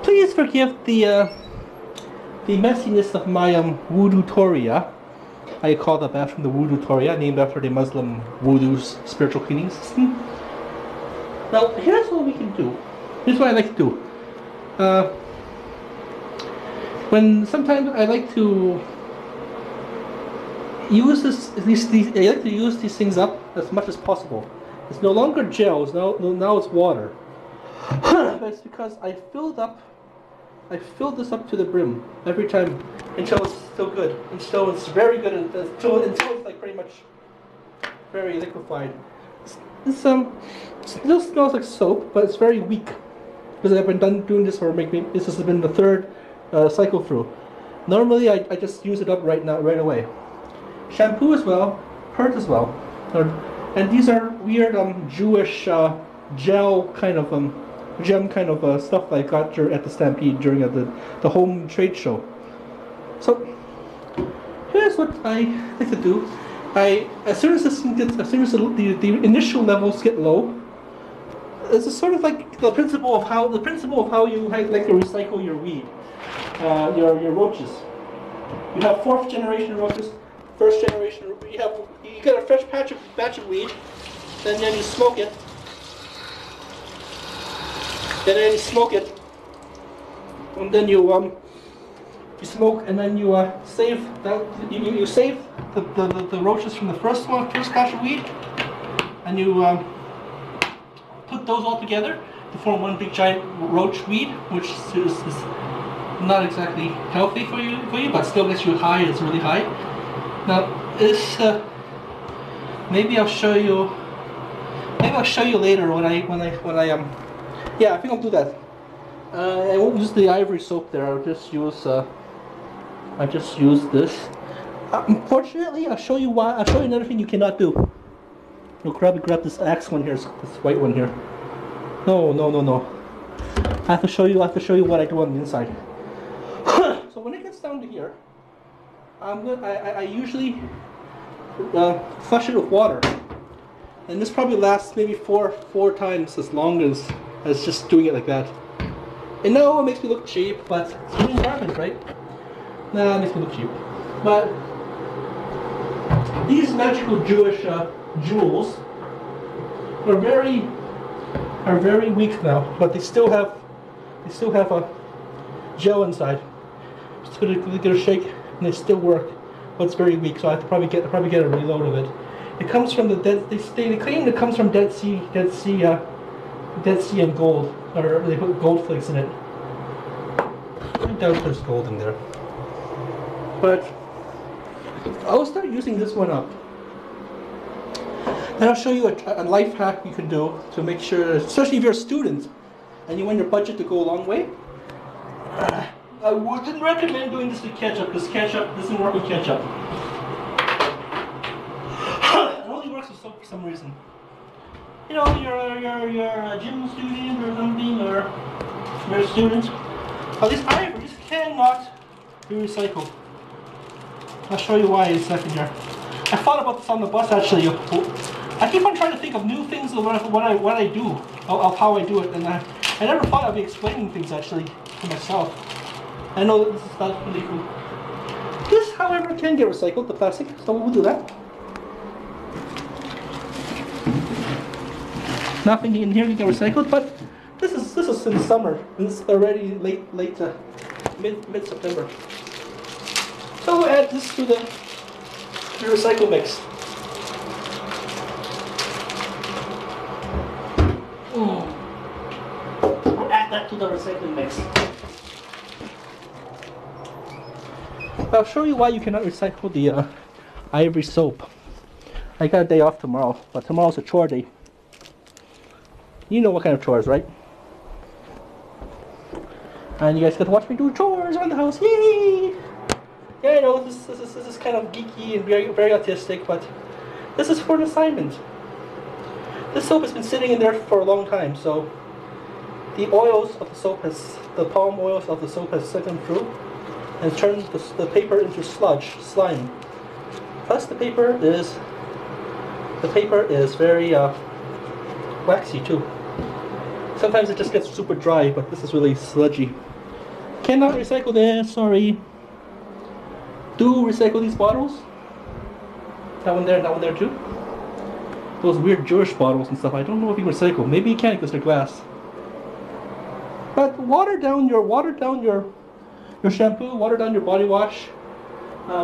Please forgive the messiness of my voodoo-toria. I call the bathroom the voodoo-toria, named after the Muslim voodoo's spiritual cleaning system. Now, here's what we can do. Here's what I like to do. When sometimes I like to use I like to use these things up as much as possible. It's no longer gels, now it's water. But it's because I filled this up to the brim every time until it's still good. Until it's very good, until it's like pretty much very liquefied. It still smells like soap, but it's very weak. Because I've been doing this for this has been the third cycle through. Normally I just use it up right away. Shampoo as well, hurt as well. And these are weird Jewish gel kind of gem kind of stuff I got at the Stampede during the home trade show. So here's what I like to do. As soon as the initial levels get low, it's sort of like the principle of how you like to recycle your weed, your roaches. You have 4th generation roaches, 1st generation. You get a fresh batch of weed, and then you smoke it. And then you smoke it, and then you smoke, and then you save that. You save the roaches from the first batch of weed, and you put those all together to form one big giant roach weed, which is not exactly healthy for you, but still gets you high. It's really high. Now this maybe I'll show you. Maybe I'll show you later when I yeah, I think I'll do that. I won't use the ivory soap there. I'll just use this. Unfortunately, I'll show you why. I'll show you another thing you cannot do. You'll grab this axe one here, this white one here. No. I have to show you what I do on the inside. So when it gets down to here, I usually flush it with water, and this probably lasts maybe four times as long as just doing it like that. And no, it makes me look cheap, but it's clean garbage, right? Nah, it makes me look cheap. But these magical Jewish jewels are very weak now, but they still have a gel inside. Just gonna give it a shake, and they still work, but it's very weak. So I have to probably get a reload of it. It comes from the Dead. They claim it comes from Dead Sea and gold, or they put gold flakes in it. I doubt there's gold in there. But I'll start using this one up. Then I'll show you a life hack you can do to make sure, especially if you're a student and you want your budget to go a long way. I wouldn't recommend doing this with ketchup, because ketchup doesn't work with ketchup. It only works with soap for some reason. You know, you're a gym student or something, or you're a student. This ivory just cannot be recycled. I'll show you why in a second here. I thought about this on the bus actually. I keep on trying to think of new things of what I do, of how I do it, and I never thought I'd be explaining things actually to myself. I know that this is not really cool. This, however, can get recycled, the plastic, so we'll do that. Nothing in here can get recycled, but this is in summer. It's already late to mid-September. So we'll add this to the recycle mix. Add that to the recycling mix. I'll show you why you cannot recycle the ivory soap. I got a day off tomorrow, but tomorrow's a chore day. You know what kind of chores, right? And you guys get to watch me do chores around the house. Yay! Yeah, I know this is kind of geeky and very autistic, but this is for an assignment. This soap has been sitting in there for a long time, so the oils of the soap the palm oils of the soap has sucked through and turned the paper into slime. Plus the paper is very waxy too. Sometimes it just gets super dry, but this is really sludgy. Cannot recycle this, sorry. Do recycle these bottles. That one there too. Those weird Jewish bottles and stuff. I don't know if you can recycle. Maybe you can because they're glass. But water down your shampoo, water down your body wash. I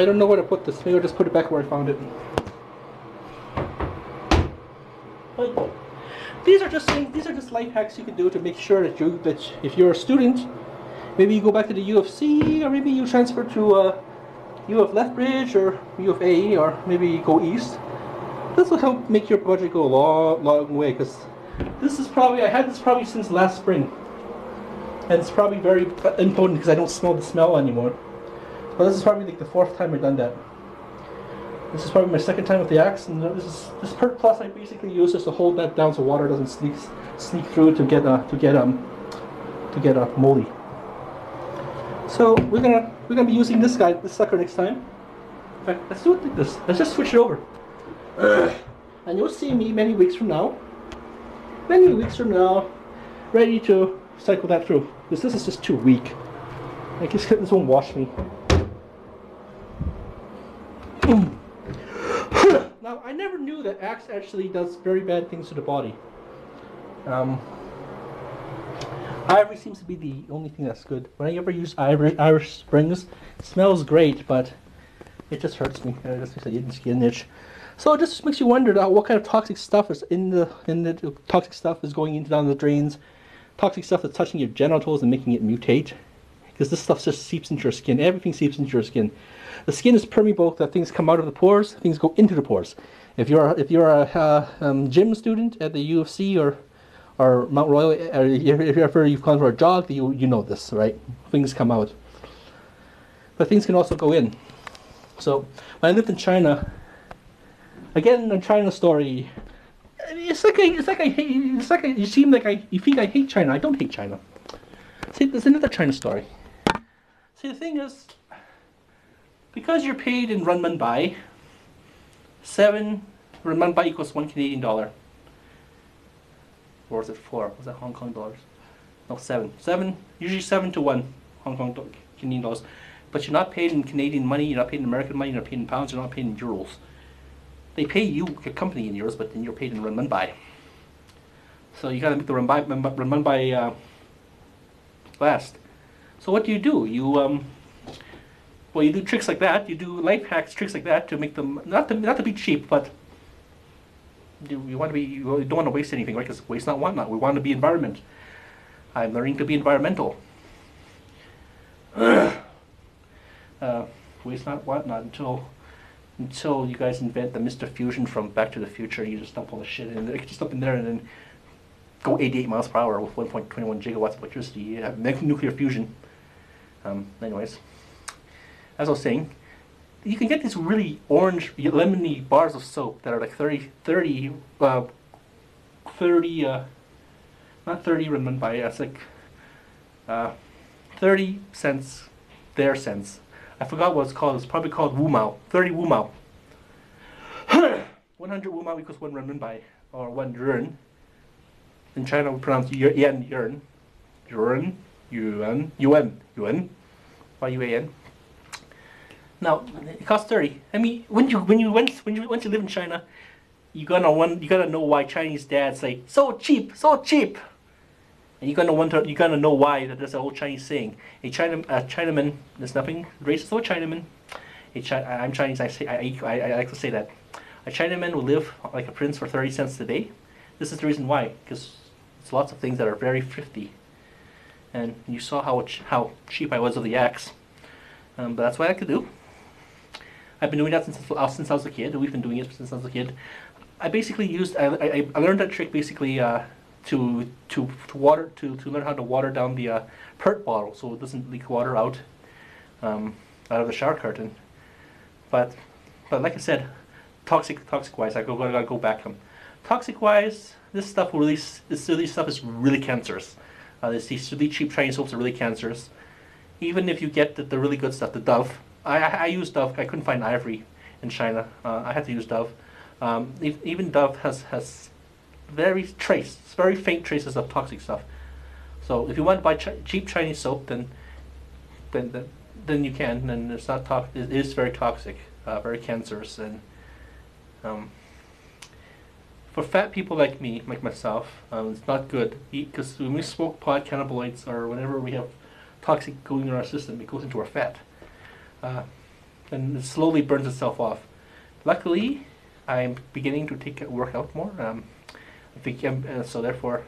don't know where to put this. Maybe I'll just put it back where I found it. But these are just things. These are just life hacks you can do to make sure that if you're a student, maybe you go back to the U of C, or maybe you transfer to U of Lethbridge or U of A, or maybe you go east. This will help make your budget go a long way, because this is probably, I had this probably since last spring, and it's probably very important because I don't smell the smell anymore. But this is probably like the 4th time I've done that. This is probably my 2nd time with the axe, and this Pert Plus I basically use just to hold that down so water doesn't sneak through to get moldy. So we're gonna be using this sucker next time. In fact, let's do it like this. Let's just switch it over, and you'll see me many weeks from now, ready to cycle that through. Because this is just too weak. I guess this won't wash me. Now, I never knew that Axe actually does very bad things to the body. Ivory seems to be the only thing that's good. When I ever use Irish Springs, it smells great, but it just hurts me. It just makes a skin itch. So it just makes you wonder what kind of toxic stuff is toxic stuff is going into down the drains. Toxic stuff that's touching your genitals and making it mutate. Because this stuff just seeps into your skin. Everything seeps into your skin. The skin is permeable, that things come out of the pores, things go into the pores. If you're a gym student at the U of C or Mount Royal, or if ever you've gone for a jog, you know this, right? Things come out. But things can also go in. So when I lived in China, again, a China story. You think I hate China. I don't hate China. See, there's another China story. See, the thing is, because you're paid in renminbi, 7 renminbi equals 1 Canadian dollar. Or was it 4? Was that Hong Kong dollars? No, 7. 7, usually 7 to 1 Hong Kong Canadian dollars. But you're not paid in Canadian money, you're not paid in American money, you're not paid in pounds, you're not paid in euros. They pay you, your company, in euros, but then you're paid in renminbi. So you gotta make the renminbi last. So what do? You well, you do tricks like that. You do life hacks, tricks like that to make them not to be cheap, but you want to be. You don't want to waste anything, right? Because waste not, want not. We want to be environment. I'm learning to be environmental. Waste not, want not until you guys invent the Mr. Fusion from Back to the Future. You just dump all the shit in there, just dump in there, and then go 88 miles per hour with 1.21 gigawatts of electricity. You have nuclear fusion. Anyways, as I was saying, you can get these really orange, lemony bars of soap that are like 30 not 30 renminbi, it's like 30 cents, their cents. I forgot what it's called. It's probably called Wu Mao. 30 Wu Mao. 100 Wu Mao equals 1 renminbi, or 1 yuan. In China, we pronounce yuan, yuan, yuan, yuan, yuan, yuan, Y-U-A-N. Now it costs 30. I mean, once you live in China, you gotta know why Chinese dads say so cheap, so cheap, and you gotta know why that there's an old Chinese saying. A Chinaman, there's nothing racist about Chinaman. I'm Chinese. I like to say that a Chinaman will live like a prince for 30 cents a day. This is the reason why, because it's lots of things that are very thrifty. And you saw how cheap I was with the axe. But that's what I could do. I've been doing that since I was a kid. We've been doing it since I was a kid. I basically I learned that trick basically to learn how to water down the pert bottle so it doesn't leak water out of the shower curtain. But like I said, toxic wise, I gotta go back. Toxic wise, this stuff is really cancerous. These really cheap Chinese soaps are really cancerous. Even if you get the really good stuff, the Dove. I use Dove. I couldn't find Ivory in China. I had to use Dove. Even Dove has very faint traces of toxic stuff. So if you want to buy cheap Chinese soap, then you can. And it's not it is very toxic, very cancerous, and um, for fat people like me, like myself, it's not good. Because when we smoke pot, cannabinoids, or whenever we have toxic going in our system, it goes into our fat, and it slowly burns itself off. Luckily, I'm beginning to work out more. I think, so therefore,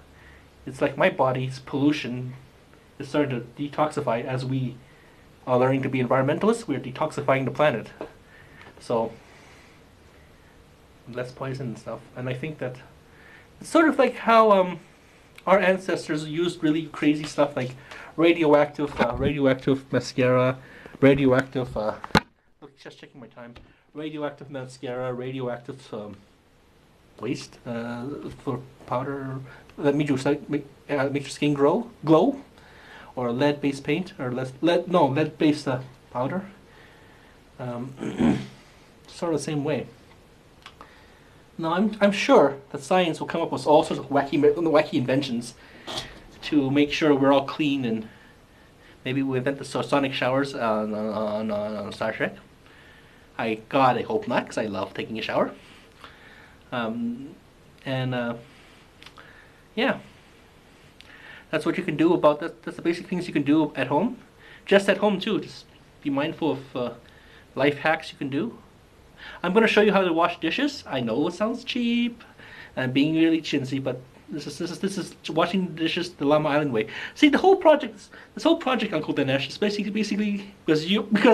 it's like my body's pollution is starting to detoxify as we are learning to be environmentalists. We're detoxifying the planet. So less poison and stuff. And I think that it's sort of like how our ancestors used really crazy stuff like radioactive mascara, radioactive. Just checking my time. Radioactive mascara, radioactive waste for powder that makes your skin glow, or lead-based paint, or lead-based powder. Sort of the same way. Now I'm sure that science will come up with all sorts of wacky inventions to make sure we're all clean, and maybe we invent the sonic showers on Star Trek. I hope not, because I love taking a shower. Yeah, that's what you can do about that. That's the basic things you can do at home. Just at home too. Just be mindful of life hacks you can do. I'm going to show you how to wash dishes. I know it sounds cheap and being really chintzy, but this is washing dishes the Llama Island way. See, this whole project, Uncle Dinesh, is basically because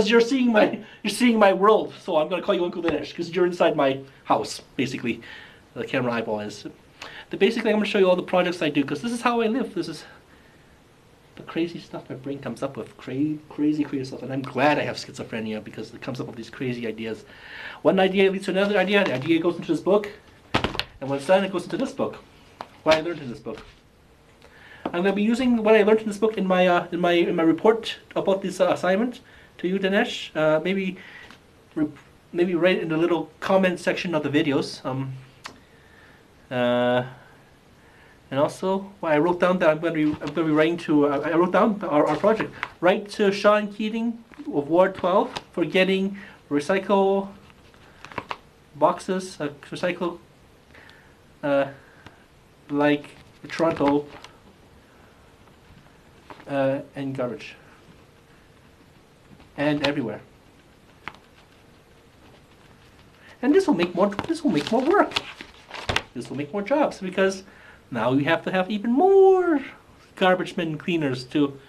you're seeing my world. So I'm going to call you Uncle Dinesh because you're inside my house. Basically, the camera eyeball is. Basically, I'm going to show you all the projects I do because this is how I live. This is the crazy stuff my brain comes up with, crazy stuff, and I'm glad I have schizophrenia because it comes up with these crazy ideas. One idea leads to another idea. The idea goes into this book, and when it's done, it goes into this book. What I learned in this book. I'm going to be using what I learned in this book in my report about this assignment to you, Dinesh. Maybe write in the little comment section of the videos. And also, well, I wrote down that I'm going to be writing to. I wrote down our project. Write to Sean Keating of Ward 12 for getting recycle boxes, recycle like Toronto and garbage and everywhere. And this will make more work. This will make more jobs because now we have to have even more garbage men cleaners to.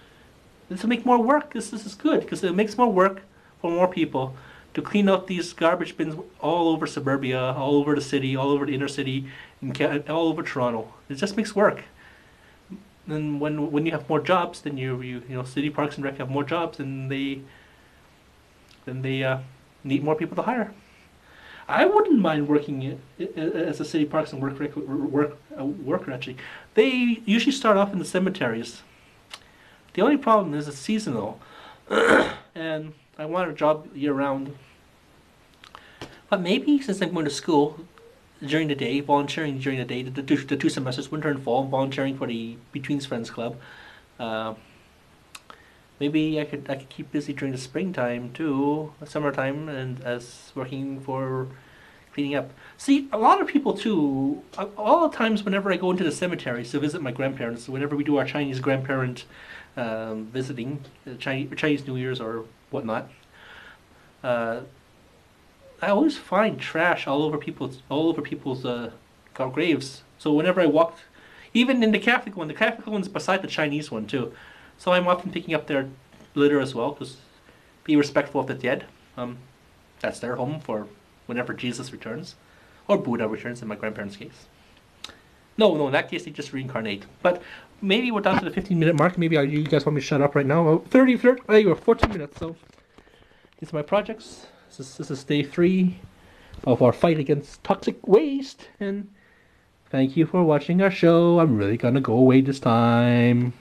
This will make more work. This is good because it makes more work for more people to clean out these garbage bins all over suburbia, all over the city, all over the inner city, and all over Toronto. It just makes work. And when you have more jobs, then you know City Parks and Rec have more jobs, and they need more people to hire. I wouldn't mind working as a City Parks and Rec worker, actually. They usually start off in the cemeteries. The only problem is it's seasonal. And I want a job year-round. But maybe since I'm going to school during the day, volunteering during the day, the 2 semesters, winter and fall, volunteering for the Between Friends Club. Maybe I could keep busy during the springtime too, summertime, and as working for cleaning up. See, a lot of people too. All the times whenever I go into the cemeteries to visit my grandparents, whenever we do our Chinese grandparent visiting, Chinese New Year's or whatnot, I always find trash all over people's graves. So whenever I walk, even in the Catholic one's beside the Chinese one too. So I'm often picking up their litter as well, because be respectful of the dead. That's their home for whenever Jesus returns, or Buddha returns in my grandparents' case. No, in that case they just reincarnate. But maybe we're down to the 15-minute mark. Maybe you guys want me to shut up right now. 14 minutes. So these are my projects. This is day 3 of our fight against toxic waste. And thank you for watching our show. I'm really gonna go away this time.